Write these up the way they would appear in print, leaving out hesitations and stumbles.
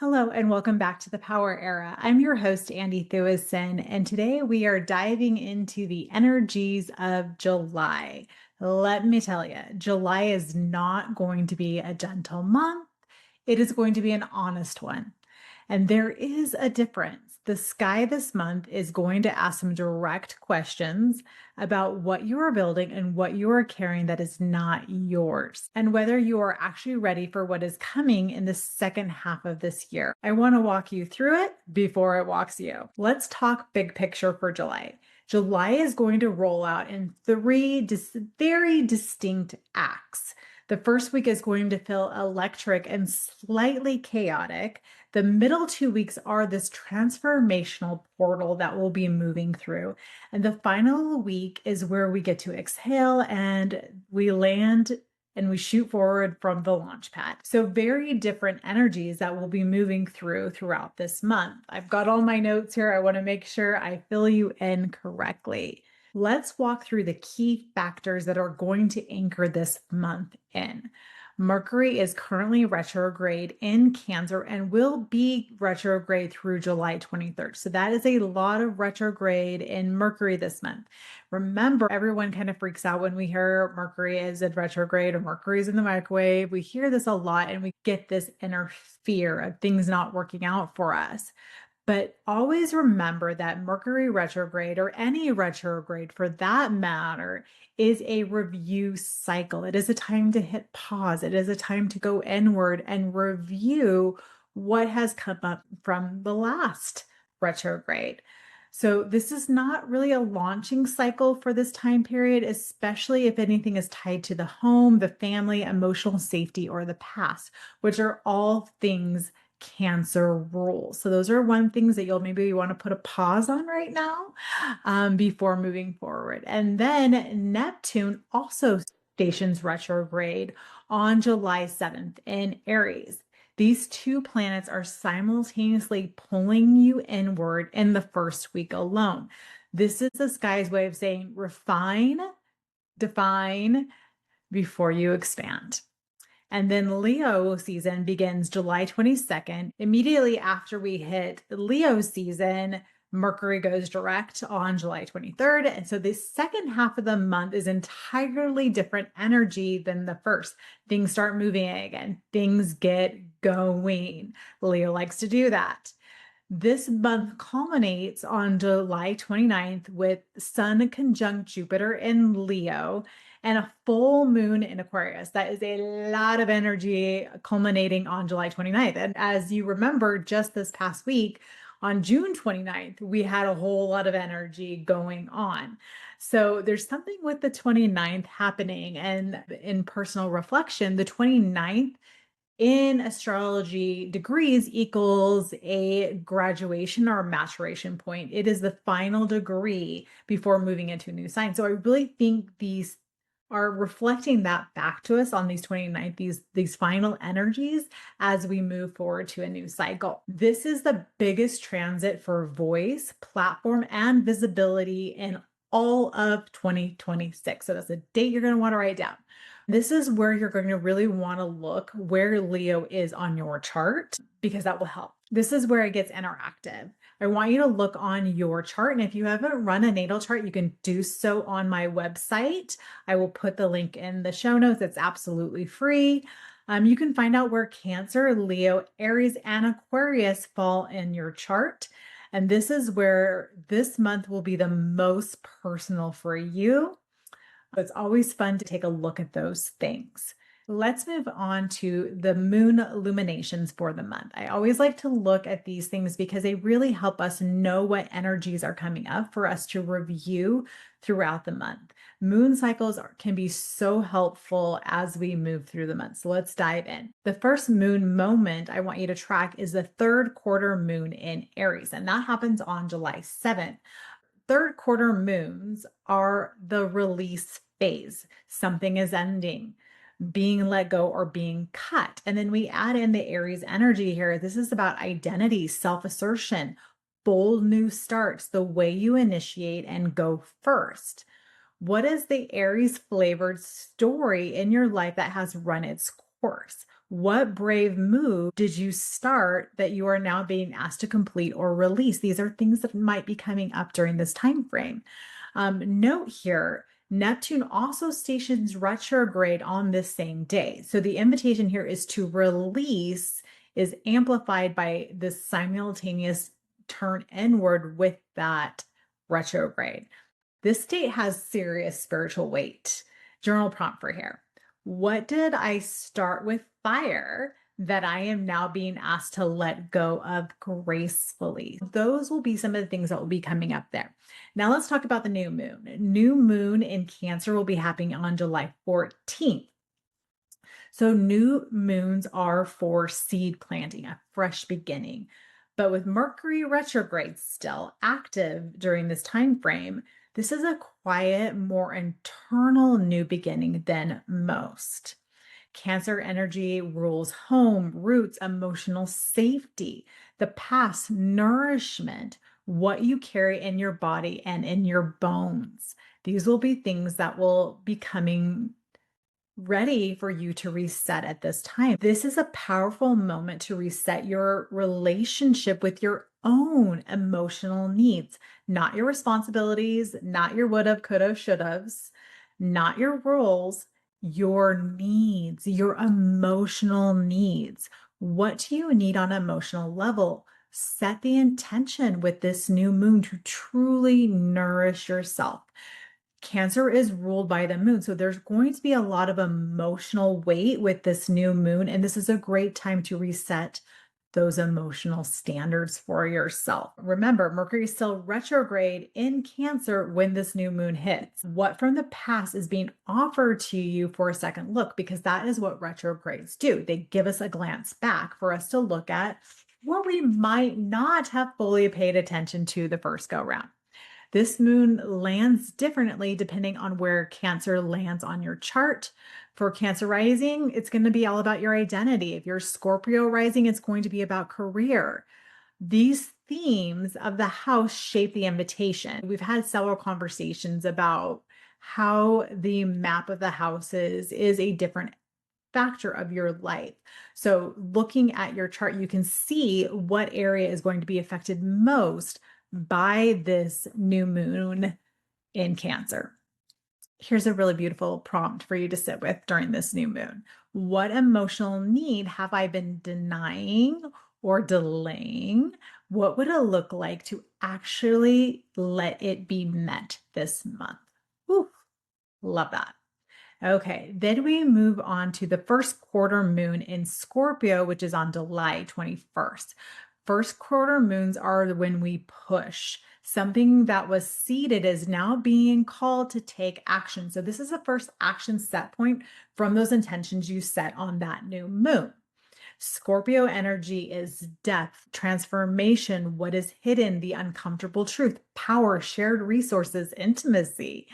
Hello and welcome back to the Power Era. I'm your host, Andy Thewison, and today we are diving into the energies of July. Let me tell you, July is not going to be a gentle month. It is going to be an honest one. And there is a difference. The sky this month is going to ask some direct questions about what you are building and what you are carrying that is not yours, and whether you are actually ready for what is coming in the second half of this year. I want to walk you through it before it walks you. Let's talk big picture for July. July is going to roll out in three very distinct acts. The first week is going to feel electric and slightly chaotic. The middle 2 weeks are this transformational portal that we'll be moving through. And the final week is where we get to exhale and we land and we shoot forward from the launch pad. So very different energies that we'll be moving throughout this month. I've got all my notes here. I want to make sure I fill you in correctly. Let's walk through the key factors that are going to anchor this month in. Mercury is currently retrograde in Cancer and will be retrograde through July 23rd. So that is a lot of retrograde in Mercury this month. Remember, everyone kind of freaks out when we hear Mercury is in retrograde or Mercury is in the microwave. We hear this a lot and we get this inner fear of things not working out for us. But always remember that Mercury retrograde, or any retrograde for that matter, is a review cycle. It is a time to hit pause. It is a time to go inward and review what has come up from the last retrograde. So this is not really a launching cycle for this time period, especially if anything is tied to the home, the family, emotional safety, or the past, which are all things Cancer rules. So those are one things that you'll maybe want to put a pause on right now before moving forward. And then Neptune also stations retrograde on July 7th in Aries. These two planets are simultaneously pulling you inward in the first week alone. This is the sky's way of saying refine, define before you expand. And then Leo season begins July 22nd. Immediately after we hit Leo season, Mercury goes direct on July 23rd. And so the second half of the month is entirely different energy than the first. Things start moving again, things get going. Leo likes to do that. This month culminates on July 29th with Sun conjunct Jupiter in Leo and a full moon in Aquarius. That is a lot of energy culminating on July 29th. And as you remember, just this past week, on June 29th, we had a whole lot of energy going on. So there's something with the 29th happening. And in personal reflection, the 29th in astrology degrees equals a graduation or maturation point. It is the final degree before moving into a new sign. So I really think these are reflecting that back to us on these 29th, these final energies as we move forward to a new cycle. This is the biggest transit for voice, platform, and visibility in all of 2026. So that's a date you're going to want to write down. This is where you're going to really want to look where Leo is on your chart, because that will help. This is where it gets interactive. I want you to look on your chart. And if you haven't run a natal chart, you can do so on my website. I will put the link in the show notes. It's absolutely free. You can find out where Cancer, Leo, Aries, and Aquarius fall in your chart. And this is where this month will be the most personal for you. It's always fun to take a look at those things. Let's move on to the moon illuminations for the month. I always like to look at these things because they really help us know what energies are coming up for us to review throughout the month. Moon cycles can be so helpful as we move through the month. So let's dive in. The first moon moment I want you to track is the third quarter moon in Aries, and that happens on July 7th. Third quarter moons are the release phase. Something is ending, being let go, or being cut. And then we add in the Aries energy here. This is about identity, self-assertion, bold new starts, the way you initiate and go first. What is the Aries flavored story in your life that has run its course? What brave move did you start that you are now being asked to complete or release? These are things that might be coming up during this time frame. Note here, Neptune also stations retrograde on this same day. So the invitation here is to release is amplified by this simultaneous turn inward with that retrograde. This state has serious spiritual weight. Journal prompt for here. What did I start with fire that I am now being asked to let go of gracefully? Those will be some of the things that will be coming up there. Now let's talk about the new moon. New moon in Cancer will be happening on July 14th. So new moons are for seed planting, a fresh beginning. But with Mercury retrograde still active during this time frame, this is a quiet, more internal new beginning than most. Cancer energy rules home, roots, emotional safety, the past, nourishment, what you carry in your body and in your bones. These will be things that will be coming ready for you to reset at this time. This is a powerful moment to reset your relationship with your own emotional needs, not your responsibilities, not your would have, could have, should have's, not your rules, your needs, your emotional needs. What do you need on an emotional level? Set the intention with this new moon to truly nourish yourself. Cancer is ruled by the moon. So there's going to be a lot of emotional weight with this new moon. And this is a great time to reset those emotional standards for yourself. Remember, Mercury is still retrograde in Cancer when this new moon hits. What from the past is being offered to you for a second look? Because that is what retrogrades do. They give us a glance back for us to look at what we might not have fully paid attention to the first go round. This moon lands differently depending on where Cancer lands on your chart. For Cancer rising, it's going to be all about your identity. If you're Scorpio rising, it's going to be about career. These themes of the house shape the invitation. We've had several conversations about how the map of the houses is a different factor of your life. So looking at your chart, you can see what area is going to be affected most by this new moon in Cancer. Here's a really beautiful prompt for you to sit with during this new moon. What emotional need have I been denying or delaying? What would it look like to actually let it be met this month? Ooh, love that. Okay, then we move on to the first quarter moon in Scorpio, which is on July 21st. First quarter moons are when we push. Something that was seeded is now being called to take action. So this is the first action set point from those intentions you set on that new moon. Scorpio energy is depth, transformation, what is hidden, the uncomfortable truth, power, shared resources, intimacy.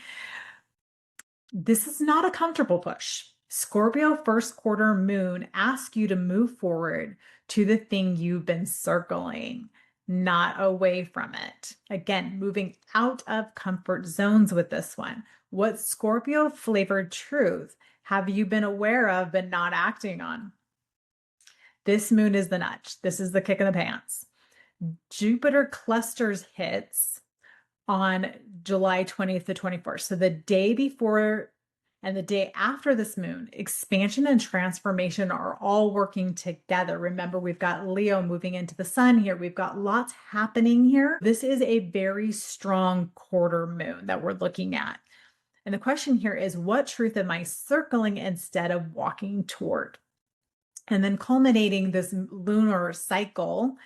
This is not a comfortable push. Scorpio first quarter moon asks you to move forward to the thing you've been circling, not away from it. Again, moving out of comfort zones with this one. What Scorpio flavored truth have you been aware of but not acting on? This moon is the nudge. This is the kick in the pants. Jupiter clusters hits on July 20th to 21st. So the day before and the day after this moon, expansion and transformation are all working together. Remember, we've got Leo moving into the sun here. We've got lots happening here. This is a very strong quarter moon that we're looking at. And the question here is, what truth am I circling instead of walking toward? And then culminating this lunar cycle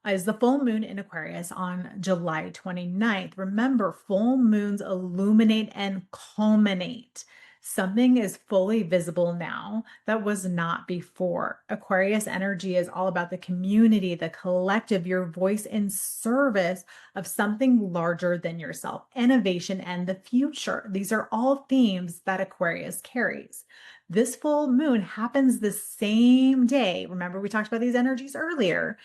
is the full moon in Aquarius on July 29th. Remember, full moons illuminate and culminate. Something is fully visible now that was not before. Aquarius energy is all about the community, the collective, your voice in service of something larger than yourself, innovation, and the future. These are all themes that Aquarius carries. This full moon happens the same day. Remember, we talked about these energies earlier,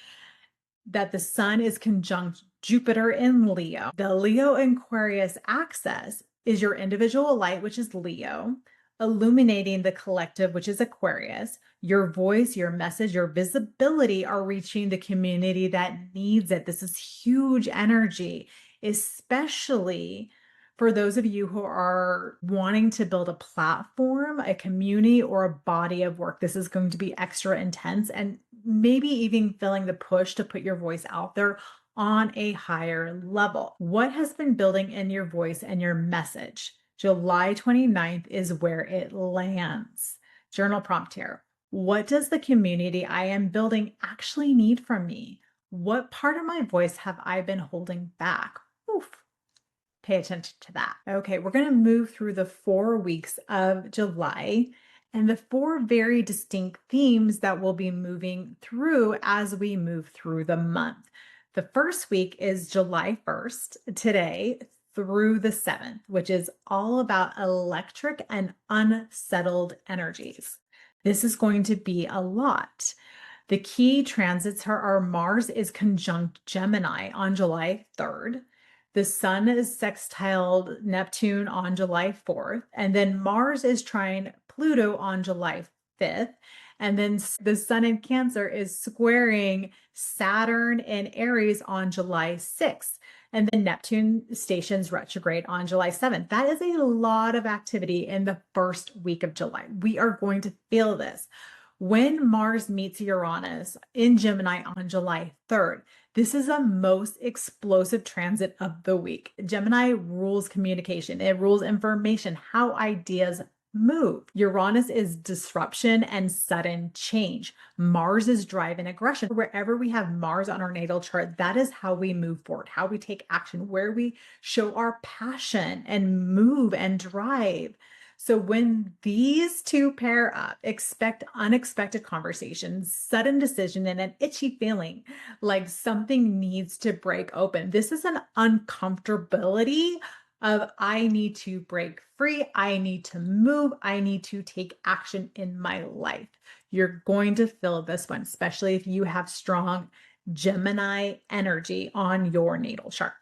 that the sun is conjunct Jupiter in Leo. The Leo Aquarius axis is your individual light, which is Leo, illuminating the collective, which is Aquarius, Your voice, your message, your visibility are reaching the community that needs it. This is huge energy, especially for those of you who are wanting to build a platform, a community, or a body of work. This is going to be extra intense and maybe even feeling the push to put your voice out there on a higher level. What has been building in your voice and your message? July 29th is where it lands. Journal prompt here. What does the community I am building actually need from me? What part of my voice have I been holding back? Oof. Pay attention to that. Okay, we're going to move through the 4 weeks of July and the 4 very distinct themes that we'll be moving through as we move through the month. The first week is July 1st, today through the 7th, which is all about electric and unsettled energies. This is going to be a lot. The key transits are Mars is conjunct Gemini on July 3rd. The sun is sextiled Neptune on July 4th. And then Mars is trine Pluto on July 5th. And then the sun in Cancer is squaring Saturn in Aries on July 6th. And then Neptune stations retrograde on July 7th. That is a lot of activity in the first week of July. We are going to feel this. When Mars meets Uranus in Gemini on July 3rd, this is the most explosive transit of the week. Gemini rules communication, it rules information, how ideas move. Uranus is disruption and sudden change. Mars is drive and aggression. Wherever we have Mars on our natal chart, that is how we move forward, how we take action, where we show our passion and move and drive. So when these two pair up, expect unexpected conversations, sudden decision, and an itchy feeling like something needs to break open. This is an uncomfortability of I need to break free, I need to move, I need to take action in my life. You're going to feel this one, especially if you have strong Gemini energy on your natal chart.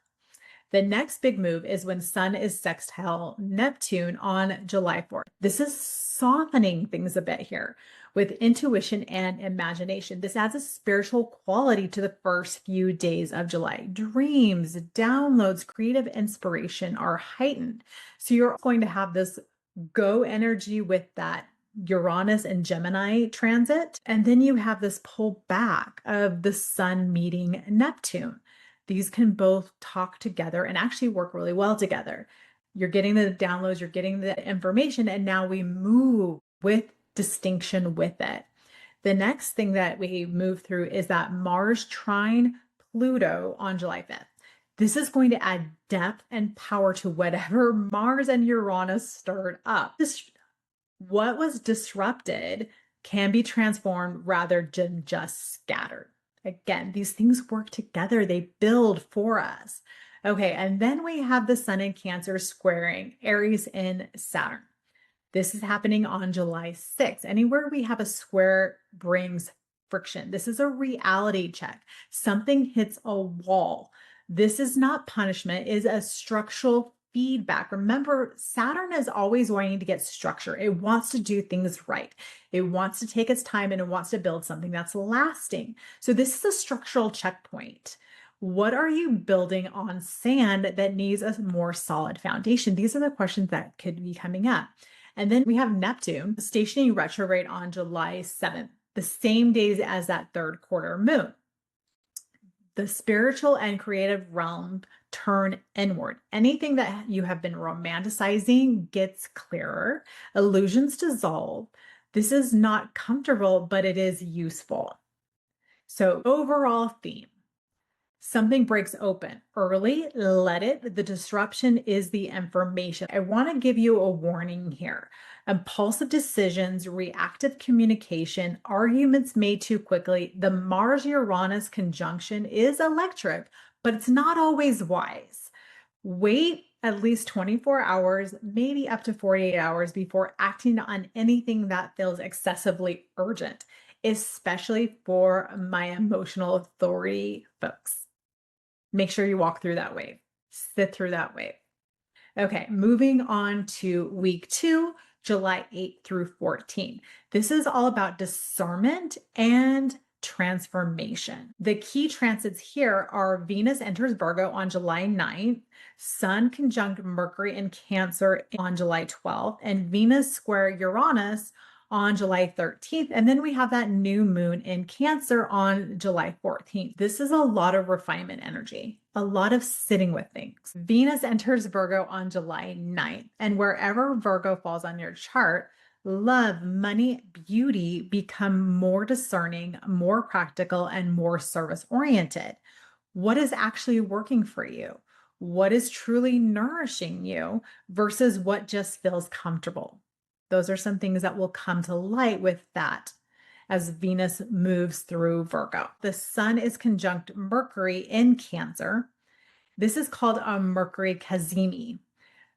The next big move is when Sun is sextile Neptune on July 4th. This is softening things a bit here with intuition and imagination. This adds a spiritual quality to the first few days of July. Dreams, downloads, creative inspiration are heightened. So you're going to have this go energy with that Uranus and Gemini transit. And then you have this pull back of the Sun meeting Neptune. These can both talk together and actually work really well together. You're getting the downloads, you're getting the information, and now we move with distinction with it. The next thing that we move through is that Mars trine Pluto on July 5th. This is going to add depth and power to whatever Mars and Uranus stirred up. What was disrupted can be transformed rather than just scattered. Again, these things work together. They build for us. Okay, and then we have the Sun in Cancer squaring Aries in Saturn. This is happening on July 6th. Anywhere we have a square brings friction. This is a reality check. Something hits a wall. This is not punishment, it is a structural feedback. Remember, Saturn is always wanting to get structure. It wants to do things right. It wants to take its time and it wants to build something that's lasting. So this is a structural checkpoint. What are you building on sand that needs a more solid foundation? These are the questions that could be coming up. And then we have Neptune stationing retrograde on July 7th, the same days as that third quarter moon. The spiritual and creative realm turn inward. Anything that you have been romanticizing gets clearer. Illusions dissolve. This is not comfortable, but it is useful. So overall theme, something breaks open early, let it. The disruption is the information. I want to give you a warning here. Impulsive decisions, reactive communication, arguments made too quickly. The Mars-Uranus conjunction is electric, but it's not always wise. Wait at least 24 hours, maybe up to 48 hours before acting on anything that feels excessively urgent, especially for my emotional authority folks. Make sure you walk through that wave, sit through that wave. Okay, moving on to week 2, July 8th through 14th. This is all about discernment and transformation. The key transits here are Venus enters Virgo on July 9th, Sun conjunct Mercury in Cancer on July 12th, and Venus square Uranus on July 13th. And then we have that new moon in Cancer on July 14th. This is a lot of refinement energy, a lot of sitting with things. Venus enters Virgo on July 9th, and wherever Virgo falls on your chart, love, money, beauty become more discerning, more practical, and more service oriented. What is actually working for you? What is truly nourishing you versus what just feels comfortable? Those are some things that will come to light with that as Venus moves through Virgo. The sun is conjunct Mercury in Cancer. This is called a Mercury Kazemi,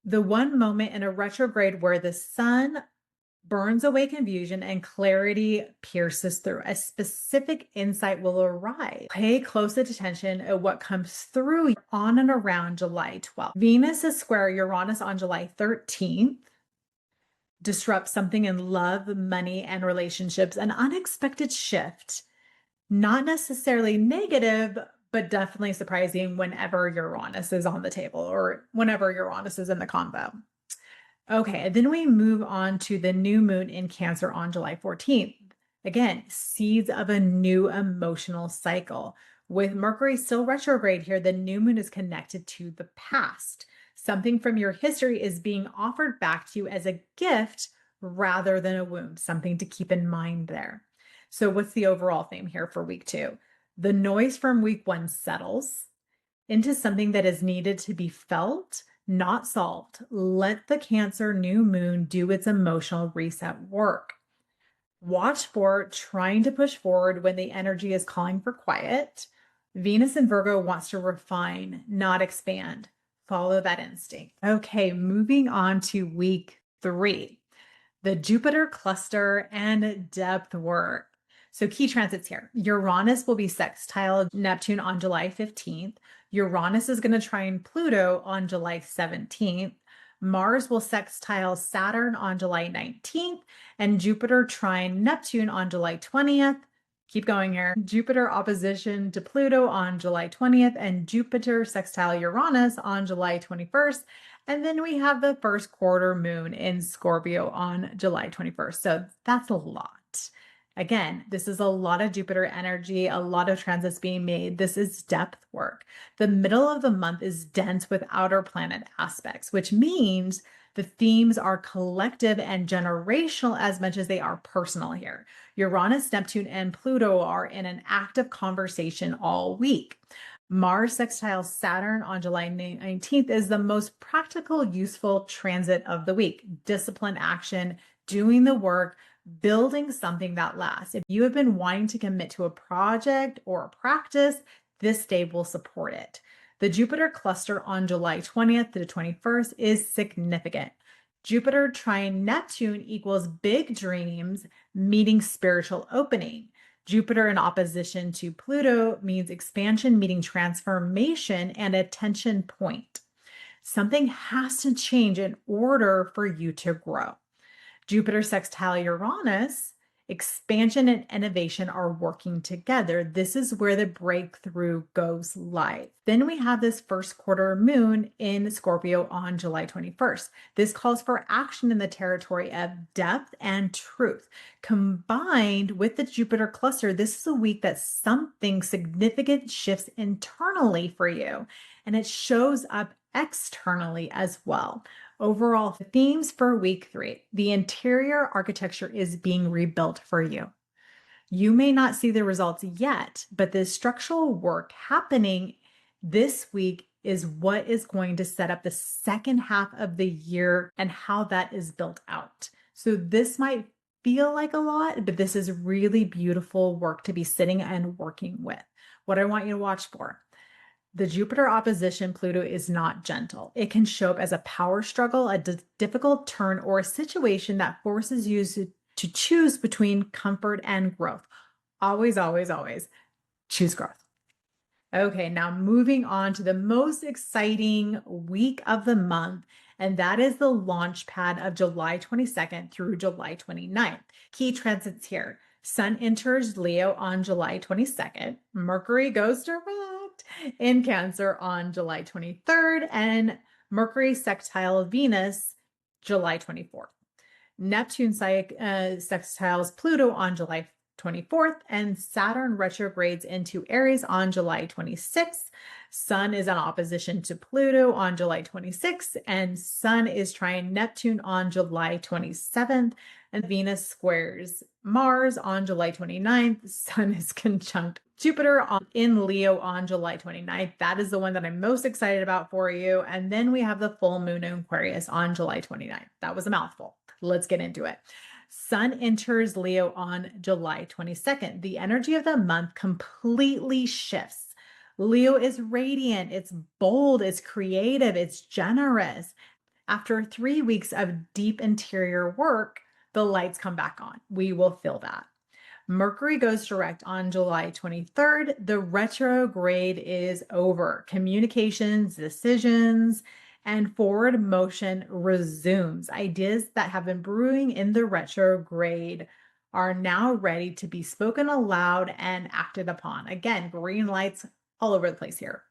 the one moment in a retrograde where the sun burns away confusion and clarity pierces through. A specific insight will arrive. Pay close attention at what comes through on and around July 12th. Venus is square Uranus on July 13th. Disrupt something in love, money, and relationships, an unexpected shift, not necessarily negative, but definitely surprising whenever Uranus is on the table or whenever Uranus is in the convo. Okay, then we move on to the new moon in Cancer on July 14th. Again, seeds of a new emotional cycle. With Mercury still retrograde here, the new moon is connected to the past. Something from your history is being offered back to you as a gift rather than a wound, something to keep in mind there. So, what's the overall theme here for week 2? The noise from week 1 settles into something that is needed to be felt, not solved. Let the Cancer new moon do its emotional reset work. Watch for trying to push forward when the energy is calling for quiet. Venus in Virgo wants to refine, not expand. Follow that instinct. Okay, moving on to week 3, the Jupiter cluster and depth work. So key transits here. Uranus will be sextile Neptune on July 15th. Uranus is going to trine Pluto on July 17th. Mars will sextile Saturn on July 19th, and Jupiter trine Neptune on July 20th. Keep going here. Jupiter opposition to Pluto on July 20th, and Jupiter sextile Uranus on July 21st. And then we have the first quarter moon in Scorpio on July 21st. So that's a lot. Again, this is a lot of Jupiter energy, a lot of transits being made. This is depth work. The middle of the month is dense with outer planet aspects, which means the themes are collective and generational as much as they are personal here. Uranus, Neptune, and Pluto are in an active conversation all week. Mars sextile Saturn on July 19th is the most practical, useful transit of the week. Discipline, action, doing the work, building something that lasts. If you have been wanting to commit to a project or a practice, this day will support it. The Jupiter cluster on July 20th to the 21st is significant. Jupiter trine Neptune equals big dreams meeting spiritual opening. Jupiter in opposition to Pluto means expansion meeting transformation and a tension point. Something has to change in order for you to grow. Jupiter sextile Uranus, expansion and innovation are working together. This is where the breakthrough goes live. Then we have this first quarter moon in Scorpio on July 21st. This calls for action in the territory of depth and truth. Combined with the Jupiter cluster, this is a week that something significant shifts internally for you, and it shows up externally as well. Overall, the themes for week 3, the interior architecture is being rebuilt for you. You may not see the results yet, but the structural work happening this week is what is going to set up the second half of the year and how that is built out. So this might feel like a lot, but this is really beautiful work to be sitting and working with. What I want you to watch for. The Jupiter opposition Pluto is not gentle. It can show up as a power struggle, a difficult turn, or a situation that forces you to choose between comfort and growth. Always, always, always choose growth. Okay, now moving on to the most exciting week of the month, and that is the launch pad of July 22nd through July 29th. Key transits here. Sun enters Leo on July 22nd. Mercury goes direct in Cancer on July 23rd, and Mercury sextile Venus July 24th. Neptune sextiles Pluto on July 24th, and Saturn retrogrades into Aries on July 26th. Sun is in opposition to Pluto on July 26th, and Sun is trine Neptune on July 27th, and Venus squares Mars on July 29th. Sun is conjunct Jupiter in Leo on July 29th. That is the one that I'm most excited about for you. And then we have the full moon in Aquarius on July 29th. That was a mouthful. Let's get into it. Sun enters Leo on July 22nd. The energy of the month completely shifts. Leo is radiant, it's bold, it's creative, it's generous. After 3 weeks of deep interior work, the lights come back on. We will feel that. Mercury goes direct on July 23rd. The retrograde is over. Communications, decisions, and forward motion resumes. Ideas that have been brewing in the retrograde are now ready to be spoken aloud and acted upon. Again, green lights all over the place here.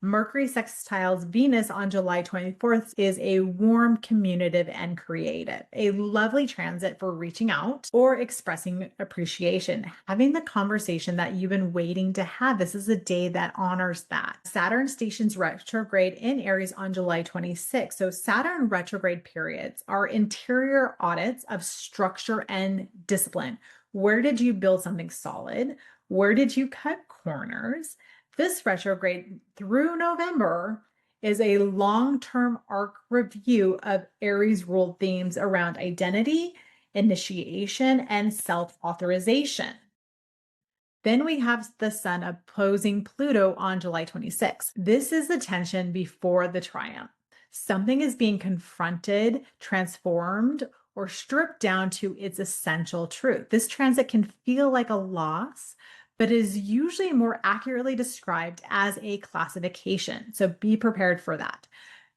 Mercury sextiles Venus on July 24th is a warm, communicative, and creative. A lovely transit for reaching out or expressing appreciation, having the conversation that you've been waiting to have. This is a day that honors that. Saturn stations retrograde in Aries on July 26th. So Saturn retrograde periods are interior audits of structure and discipline. Where did you build something solid? Where did you cut corners? This retrograde through November is a long-term arc review of Aries ruled themes around identity, initiation, and self-authorization. Then we have the Sun opposing Pluto on July 26th. This is the tension before the triumph. Something is being confronted, transformed, or stripped down to its essential truth. This transit can feel like a loss, but is usually more accurately described as a classification. So be prepared for that.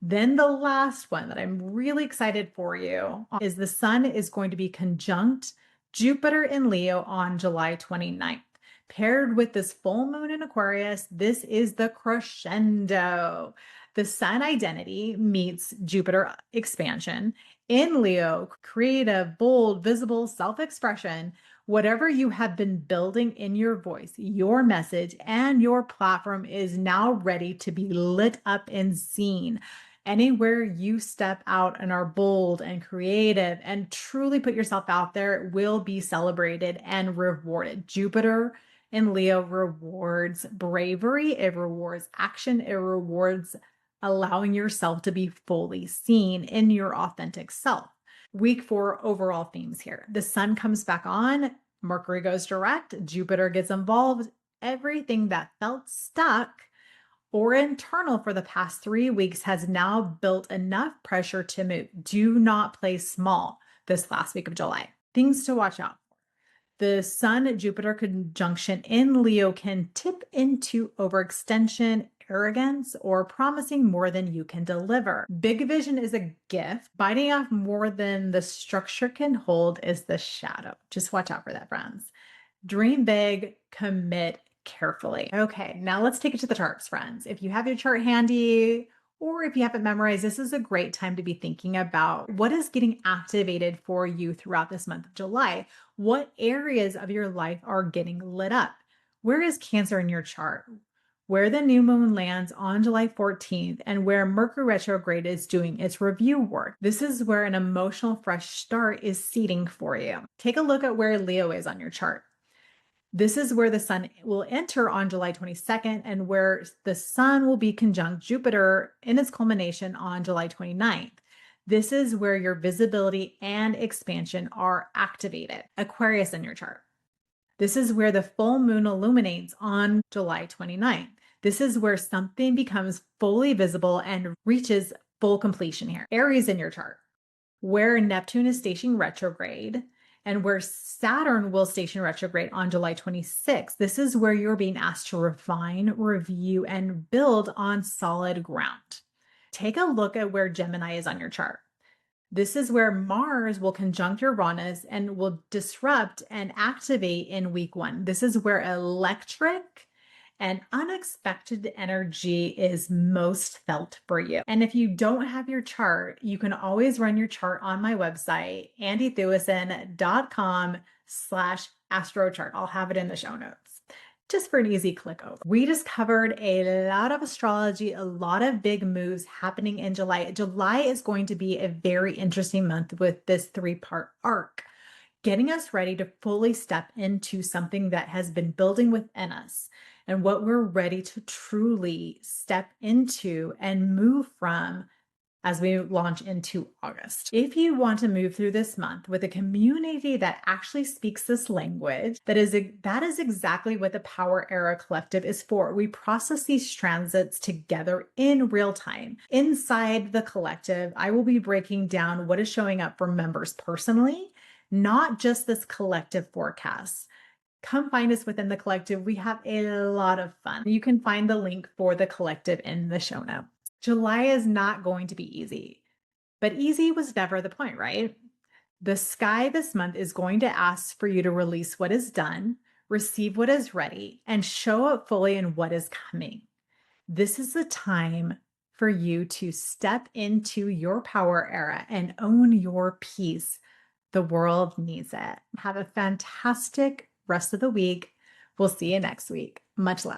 Then the last one that I'm really excited for you is the Sun is going to be conjunct Jupiter in Leo on July 29th. Paired with this full moon in Aquarius, this is the crescendo. The Sun identity meets Jupiter expansion. In Leo, creative, bold, visible self-expression. Whatever you have been building in your voice, your message, and your platform is now ready to be lit up and seen. Anywhere you step out and are bold and creative and truly put yourself out there will be celebrated and rewarded. Jupiter in Leo rewards bravery, it rewards action, it rewards allowing yourself to be fully seen in your authentic self. Week 4 overall themes here. The Sun comes back on, Mercury goes direct, Jupiter gets involved. Everything that felt stuck or internal for the past 3 weeks has now built enough pressure to move. Do not play small this last week of July. Things to watch out for. The Sun-Jupiter conjunction in Leo can tip into overextension, arrogance, or promising more than you can deliver. Big vision is a gift. Biting off more than the structure can hold is the shadow. Just watch out for that, friends. Dream big, commit carefully. Okay, now let's take it to the charts, friends. If you have your chart handy, or if you haven't memorized, this is a great time to be thinking about what is getting activated for you throughout this month of July. What areas of your life are getting lit up? Where is Cancer in your chart? Where the new moon lands on July 14th and where Mercury retrograde is doing its review work. This is where an emotional fresh start is seeding for you. Take a look at where Leo is on your chart. This is where the Sun will enter on July 22nd and where the Sun will be conjunct Jupiter in its culmination on July 29th. This is where your visibility and expansion are activated. Aquarius in your chart. This is where the full moon illuminates on July 29th. This is where something becomes fully visible and reaches full completion here. Aries in your chart, where Neptune is stationing retrograde and where Saturn will station retrograde on July 26th. This is where you're being asked to refine, review, and build on solid ground. Take a look at where Gemini is on your chart. This is where Mars will conjunct Uranus and will disrupt and activate in week 1. This is where electric and unexpected energy is most felt for you. And if you don't have your chart, you can always run your chart on my website, andythewison.com/astrochart. I'll have it in the show notes just for an easy click over. We just covered a lot of astrology, a lot of big moves happening in July. July is going to be a very interesting month with this 3-part arc, getting us ready to fully step into something that has been building within us and what we're ready to truly step into and move from as we launch into August. If you want to move through this month with a community that actually speaks this language, that is exactly what the Power Era Collective is for. We process these transits together in real time. Inside the collective, I will be breaking down what is showing up for members personally, not just this collective forecast. Come find us within the collective. We have a lot of fun. You can find the link for the collective in the show notes. July is not going to be easy, but easy was never the point, right? The sky this month is going to ask for you to release what is done, receive what is ready, and show up fully in what is coming. This is the time for you to step into your power era and own your peace. The world needs it. Have a fantastic rest of the week. We'll see you next week. Much love.